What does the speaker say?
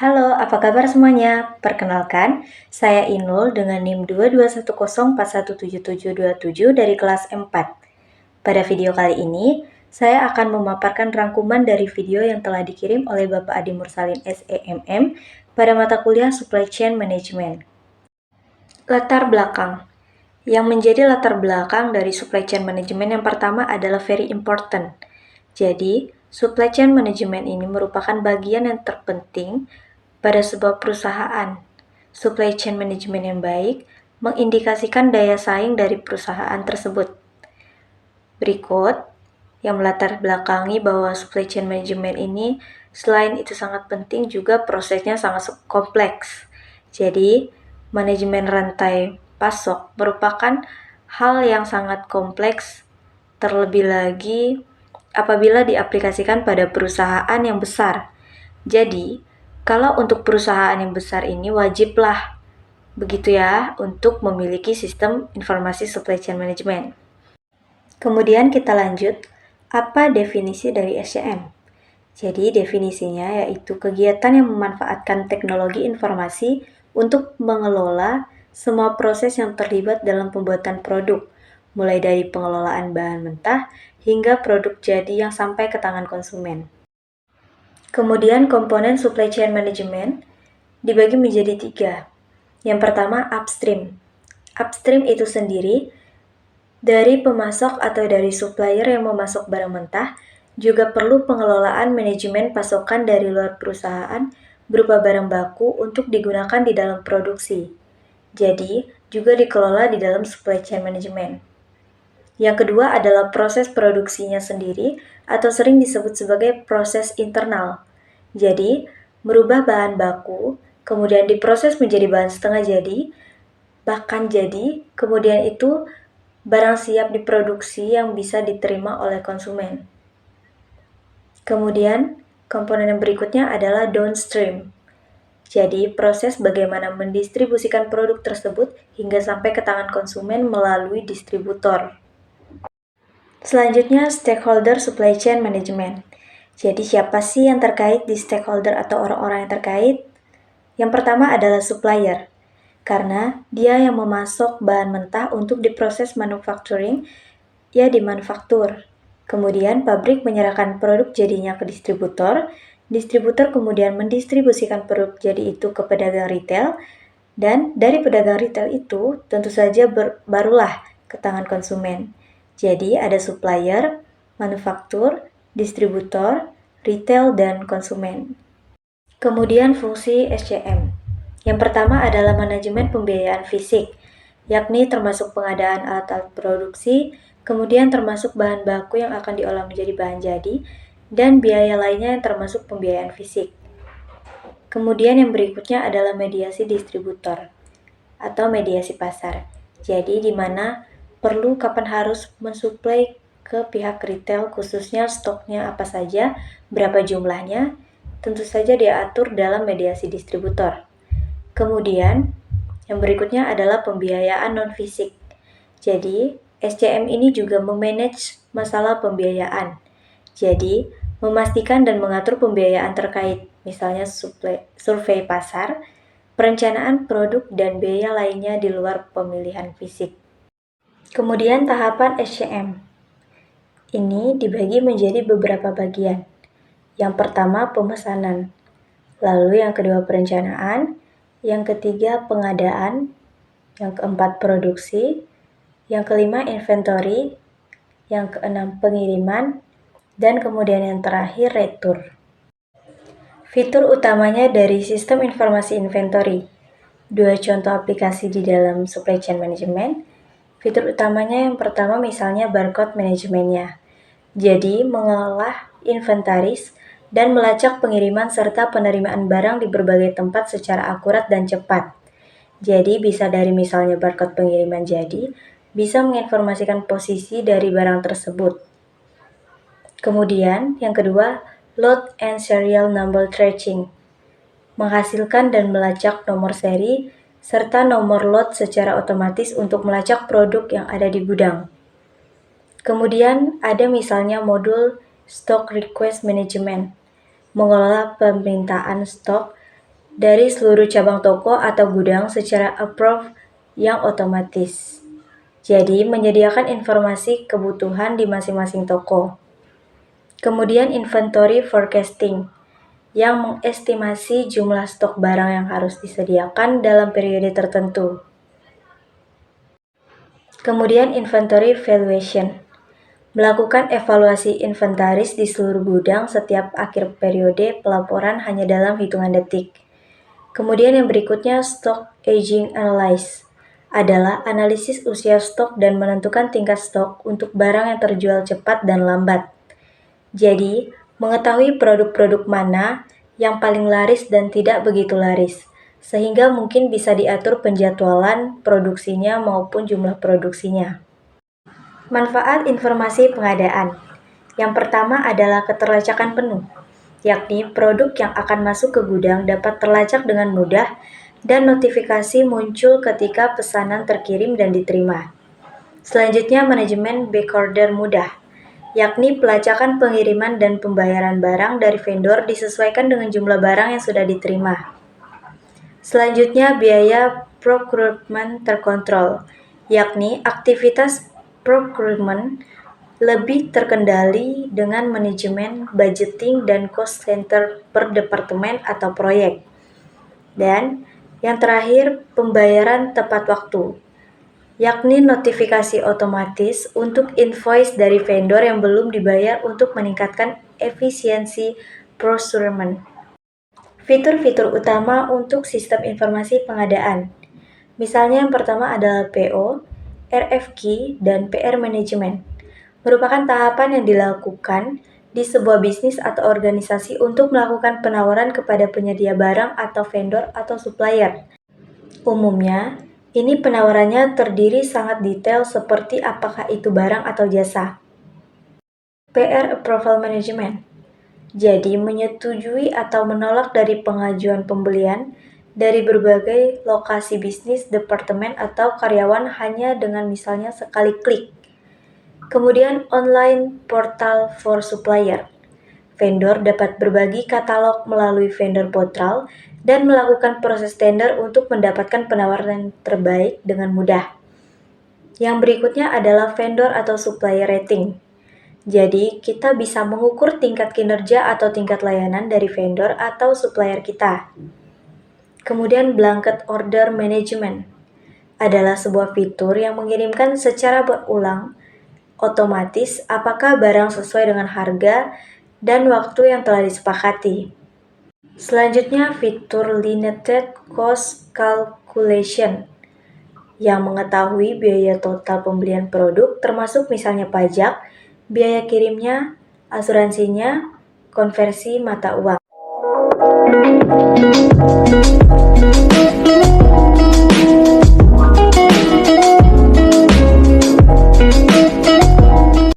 Halo, apa kabar semuanya? Perkenalkan, saya Inul dengan NIM 22104177727 dari kelas 4. Pada video kali ini, saya akan memaparkan rangkuman dari video yang telah dikirim oleh Bapak Adi Mursalin SEMM pada mata kuliah Supply Chain Management. Latar belakang. Yang menjadi latar belakang dari Supply Chain Management yang pertama adalah very important. Jadi, Supply Chain Management ini merupakan bagian yang terpenting pada sebuah perusahaan. Supply chain management yang baik mengindikasikan daya saing dari perusahaan tersebut. Berikut yang melatar belakangi bahwa supply chain management ini selain itu sangat penting juga prosesnya sangat kompleks. Jadi, manajemen rantai pasok merupakan hal yang sangat kompleks, terlebih lagi apabila diaplikasikan pada perusahaan yang besar. Jadi, kalau untuk perusahaan yang besar ini wajiblah begitu ya untuk memiliki sistem informasi supply chain management. Kemudian kita lanjut, apa definisi dari SCM? Jadi definisinya yaitu kegiatan yang memanfaatkan teknologi informasi untuk mengelola semua proses yang terlibat dalam pembuatan produk, mulai dari pengelolaan bahan mentah hingga produk jadi yang sampai ke tangan konsumen. Kemudian komponen supply chain management dibagi menjadi 3. Yang pertama upstream. Upstream itu sendiri dari pemasok atau dari supplier yang memasok barang mentah juga perlu pengelolaan manajemen pasokan dari luar perusahaan berupa barang baku untuk digunakan di dalam produksi. Jadi, juga dikelola di dalam supply chain management. Yang kedua adalah proses produksinya sendiri atau sering disebut sebagai proses internal. Jadi, merubah bahan baku, kemudian diproses menjadi bahan setengah jadi, bahkan jadi, kemudian itu barang siap diproduksi yang bisa diterima oleh konsumen. Kemudian, komponen yang berikutnya adalah downstream. Jadi, proses bagaimana mendistribusikan produk tersebut hingga sampai ke tangan konsumen melalui distributor. Selanjutnya, stakeholder supply chain management. Jadi, siapa sih yang terkait di stakeholder atau orang-orang yang terkait? Yang pertama adalah supplier, karena dia yang memasok bahan mentah untuk diproses manufacturing, ya dimanufaktur. Kemudian, pabrik menyerahkan produk jadinya ke distributor, distributor kemudian mendistribusikan produk jadi itu ke pedagang retail, dan dari pedagang retail itu tentu saja barulah ke tangan konsumen. Jadi ada supplier, manufaktur, distributor, retail, dan konsumen. Kemudian fungsi SCM. Yang pertama adalah manajemen pembiayaan fisik, yakni termasuk pengadaan alat-alat produksi, kemudian termasuk bahan baku yang akan diolah menjadi bahan jadi, dan biaya lainnya yang termasuk pembiayaan fisik. Kemudian yang berikutnya adalah mediasi distributor atau mediasi pasar. Jadi di mana perlu kapan harus mensuplai ke pihak retail khususnya stoknya apa saja, berapa jumlahnya, tentu saja diatur dalam mediasi distributor. Kemudian yang berikutnya adalah pembiayaan non-fisik. Jadi SCM ini juga memanage masalah pembiayaan. Jadi memastikan dan mengatur pembiayaan terkait misalnya survei pasar, perencanaan produk, dan biaya lainnya di luar pemilihan fisik. Kemudian tahapan SCM. Ini dibagi menjadi beberapa bagian. Yang pertama pemesanan, lalu yang kedua perencanaan, yang ketiga pengadaan, yang keempat produksi, yang kelima inventory, yang keenam pengiriman, dan kemudian yang terakhir retur. Fitur utamanya dari sistem informasi inventory. 2 contoh aplikasi di dalam supply chain management. Fitur utamanya yang pertama misalnya barcode manajemennya. Jadi mengolah inventaris dan melacak pengiriman serta penerimaan barang di berbagai tempat secara akurat dan cepat. Jadi bisa dari misalnya barcode pengiriman jadi, bisa menginformasikan posisi dari barang tersebut. Kemudian yang kedua, load and serial number tracking. Menghasilkan dan melacak nomor seri serta nomor lot secara otomatis untuk melacak produk yang ada di gudang. Kemudian ada misalnya modul Stock Request Management, mengelola permintaan stok dari seluruh cabang toko atau gudang secara approve yang otomatis. Jadi, menyediakan informasi kebutuhan di masing-masing toko. Kemudian inventory forecasting, yang mengestimasi jumlah stok barang yang harus disediakan dalam periode tertentu. Kemudian inventory valuation, melakukan evaluasi inventaris di seluruh gudang setiap akhir periode pelaporan hanya dalam hitungan detik. Kemudian yang berikutnya stock aging analysis, adalah analisis usia stok dan menentukan tingkat stok untuk barang yang terjual cepat dan lambat. Jadi, mengetahui produk-produk mana yang paling laris dan tidak begitu laris, sehingga mungkin bisa diatur penjadwalan produksinya maupun jumlah produksinya. Manfaat informasi pengadaan. Yang pertama adalah keterlacakan penuh, yakni produk yang akan masuk ke gudang dapat terlacak dengan mudah dan notifikasi muncul ketika pesanan terkirim dan diterima. Selanjutnya, manajemen backorder mudah, yakni pelacakan pengiriman dan pembayaran barang dari vendor disesuaikan dengan jumlah barang yang sudah diterima. Selanjutnya, biaya procurement terkontrol, yakni aktivitas procurement lebih terkendali dengan manajemen budgeting dan cost center per departemen atau proyek. Dan yang terakhir, pembayaran tepat waktu, yakni notifikasi otomatis untuk invoice dari vendor yang belum dibayar untuk meningkatkan efisiensi procurement. Fitur-fitur utama untuk sistem informasi pengadaan. Misalnya yang pertama adalah PO, RFQ, dan PR Management. Merupakan tahapan yang dilakukan di sebuah bisnis atau organisasi untuk melakukan penawaran kepada penyedia barang atau vendor atau supplier. Umumnya, ini penawarannya terdiri sangat detail seperti apakah itu barang atau jasa. PR Approval Management. Jadi, menyetujui atau menolak dari pengajuan pembelian dari berbagai lokasi bisnis, departemen, atau karyawan hanya dengan misalnya sekali klik. Kemudian online portal for supplier. Vendor dapat berbagi katalog melalui vendor portal dan melakukan proses tender untuk mendapatkan penawaran terbaik dengan mudah. Yang berikutnya adalah vendor atau supplier rating. Jadi, kita bisa mengukur tingkat kinerja atau tingkat layanan dari vendor atau supplier kita. Kemudian blanket order management adalah sebuah fitur yang mengirimkan secara berulang otomatis apakah barang sesuai dengan harga dan waktu yang telah disepakati. Selanjutnya, fitur limited cost calculation yang mengetahui biaya total pembelian produk termasuk misalnya pajak, biaya kirimnya, asuransinya, konversi mata uang.